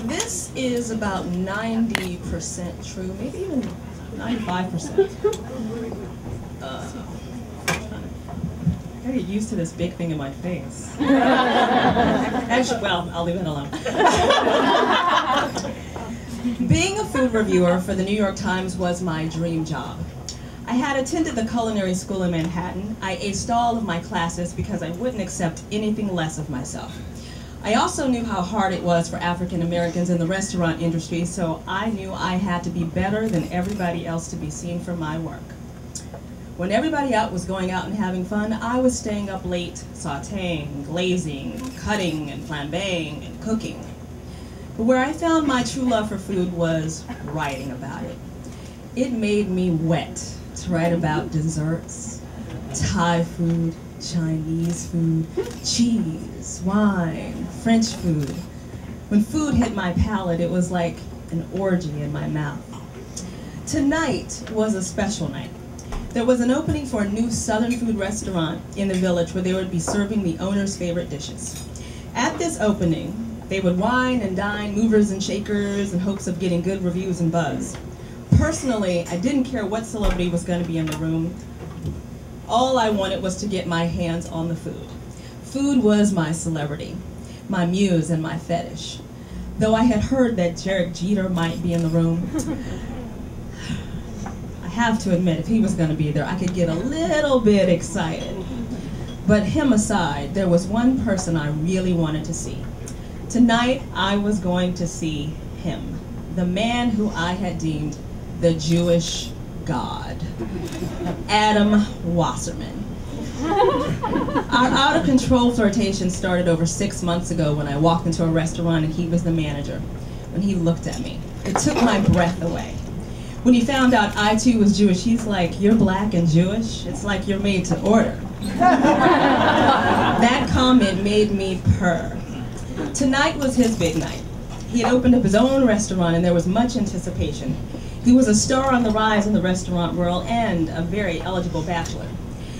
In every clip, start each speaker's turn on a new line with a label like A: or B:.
A: This is about 90% true, maybe even 95%. I gotta get used to this big thing in my face. Actually, well, I'll leave it alone. Being a food reviewer for the New York Times was my dream job. I had attended the culinary school in Manhattan. I aced all of my classes because I wouldn't accept anything less of myself. I also knew how hard it was for African Americans in the restaurant industry, so I knew I had to be better than everybody else to be seen for my work. When everybody out was going out and having fun, I was staying up late, sauteing, glazing, cutting, and flambeing, and cooking. But where I found my true love for food was writing about it. It made me wet to write about desserts, Thai food, Chinese food, cheese, wine, French food. When food hit my palate, it was like an orgy in my mouth. Tonight was a special night. There was an opening for a new Southern food restaurant in the Village where they would be serving the owner's favorite dishes. At this opening, they would wine and dine movers and shakers in hopes of getting good reviews and buzz. Personally, I didn't care what celebrity was going to be in the room. All I wanted was to get my hands on the food. Food was my celebrity, my muse and my fetish. Though I had heard that Derek Jeter might be in the room, I have to admit, if he was going to be there, I could get a little bit excited. But him aside, there was one person I really wanted to see. Tonight, I was going to see him, the man who I had deemed the Jewish God, Adam Wasserman. Our out-of-control flirtation started over 6 months ago when I walked into a restaurant and he was the manager. When he looked at me, it took my breath away. When he found out I too was Jewish, he's like, "You're black and Jewish? It's like you're made to order." That comment made me purr. Tonight was his big night. He had opened up his own restaurant and there was much anticipation. He was a star on the rise in the restaurant world and a very eligible bachelor.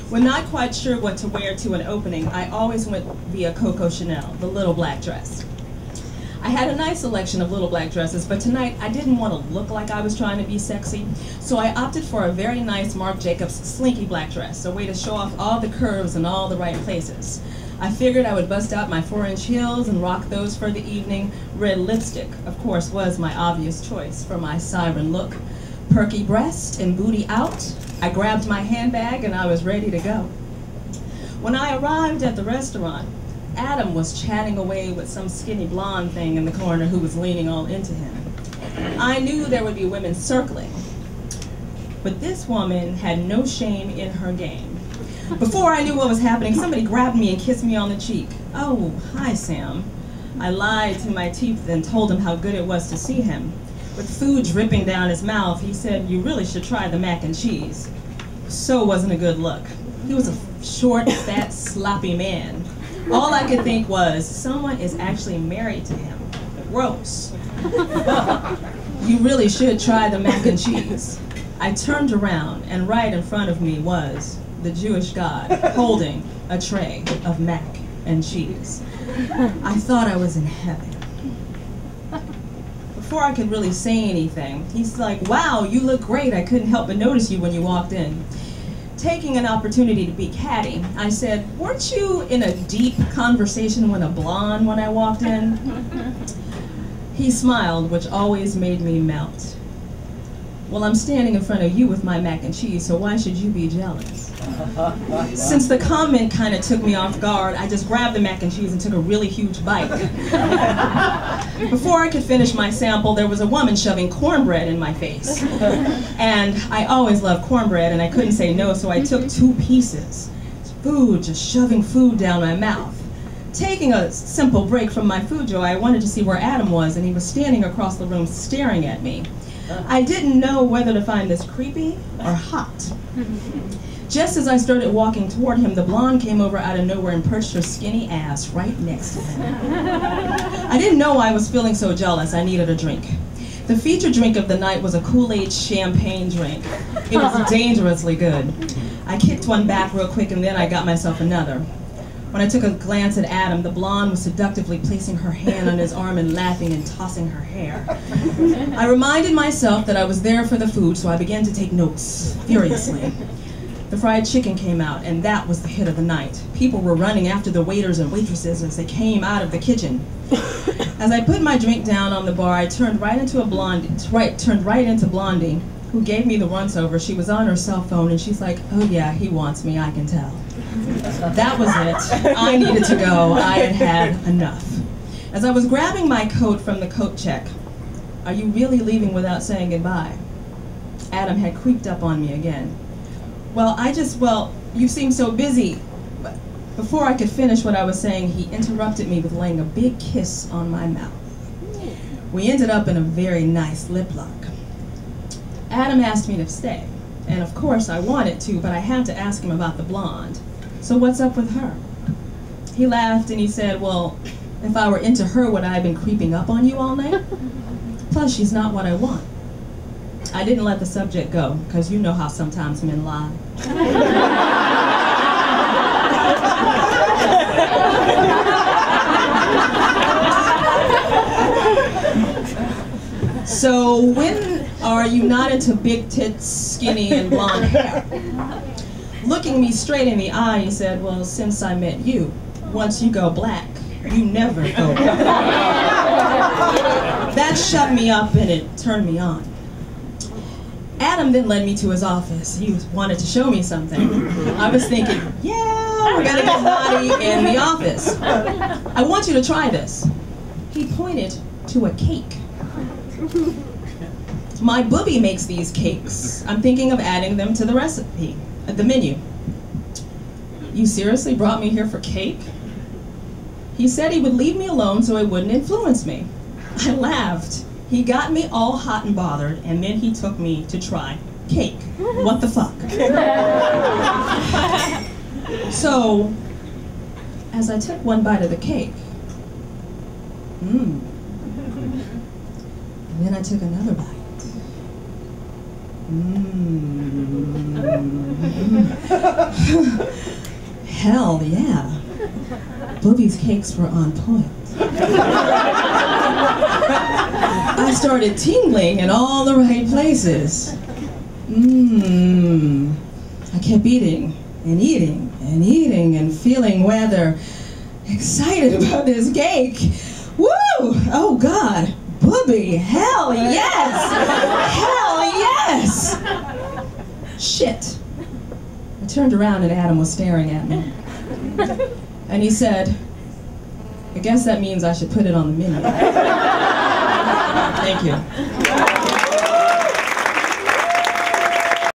A: When not quite sure what to wear to an opening, I always went via Coco Chanel, the little black dress. I had a nice selection of little black dresses, but tonight I didn't want to look like I was trying to be sexy, so I opted for a very nice Marc Jacobs slinky black dress, a way to show off all the curves in all the right places. I figured I would bust out my 4-inch heels and rock those for the evening. Red lipstick, of course, was my obvious choice for my siren look. Perky breast and booty out, I grabbed my handbag and I was ready to go. When I arrived at the restaurant, Adam was chatting away with some skinny blonde thing in the corner who was leaning all into him. I knew there would be women circling, but this woman had no shame in her game. Before I knew what was happening, somebody grabbed me and kissed me on the cheek. "Oh, hi, Sam." I lied to my teeth and told him how good it was to see him. With food dripping down his mouth, he said, "You really should try the mac and cheese." So it wasn't a good look. He was a short, fat, sloppy man. All I could think was, someone is actually married to him. Gross. "You really should try the mac and cheese." I turned around, and right in front of me was the Jewish God holding a tray of mac and cheese. I thought I was in heaven. Before I could really say anything, he's like, "Wow, you look great. I couldn't help but notice you when you walked in." Taking an opportunity to be catty, I said, "Weren't you in a deep conversation with a blonde when I walked in?" He smiled, which always made me melt. "Well, I'm standing in front of you with my mac and cheese, so why should you be jealous?" Since the comment kind of took me off guard, I just grabbed the mac and cheese and took a really huge bite. Before I could finish my sample, there was a woman shoving cornbread in my face. And I always loved cornbread, and I couldn't say no, so I took 2 pieces. Food, just shoving food down my mouth. Taking a simple break from my food joy, I wanted to see where Adam was, and he was standing across the room staring at me. I didn't know whether to find this creepy or hot. Just as I started walking toward him, the blonde came over out of nowhere and perched her skinny ass right next to him. I didn't know I was feeling so jealous. I needed a drink. The featured drink of the night was a Kool-Aid champagne drink. It was dangerously good. I kicked one back real quick and then I got myself another. When I took a glance at Adam, the blonde was seductively placing her hand on his arm and laughing and tossing her hair. I reminded myself that I was there for the food, so I began to take notes furiously. The fried chicken came out, and that was the hit of the night. People were running after the waiters and waitresses as they came out of the kitchen. As I put my drink down on the bar, I turned right into Blondie, who gave me the once-over. She was on her cell phone, and she's like, "Oh yeah, he wants me, I can tell." That was it. I needed to go. I had had enough. As I was grabbing my coat from the coat check, "Are you really leaving without saying goodbye?" Adam had creeped up on me again. Well, you seem so busy." Before I could finish what I was saying, he interrupted me with laying a big kiss on my mouth. We ended up in a very nice lip lock. Adam asked me to stay, and of course I wanted to, but I had to ask him about the blonde. "So what's up with her?" He laughed and he said, "Well, if I were into her, would I have been creeping up on you all night? Plus, she's not what I want." I didn't let the subject go, because you know how sometimes men lie. "So when are you not into big tits, skinny, and blonde hair?" Looking me straight in the eye, he said, "Well, since I met you, once you go black, you never go black." That shut me up and it turned me on. Adam then led me to his office. He wanted to show me something. I was thinking, yeah, we're gonna get naughty in the office. "I want you to try this." He pointed to a cake. "My booby makes these cakes. I'm thinking of adding them to the recipe, the menu." "You seriously brought me here for cake?" He said he would leave me alone so it wouldn't influence me. I laughed. He got me all hot and bothered, and then he took me to try cake. What the fuck? So, as I took one bite of the cake, and then I took another bite. Hell yeah. Booby's cakes were on point. I started tingling in all the right places. I kept eating and eating and eating and feeling rather excited about this cake. Woo! Oh God, booby, hell yes! Hell yes! Shit. I turned around and Adam was staring at me. And he said, "I guess that means I should put it on the menu." Thank you.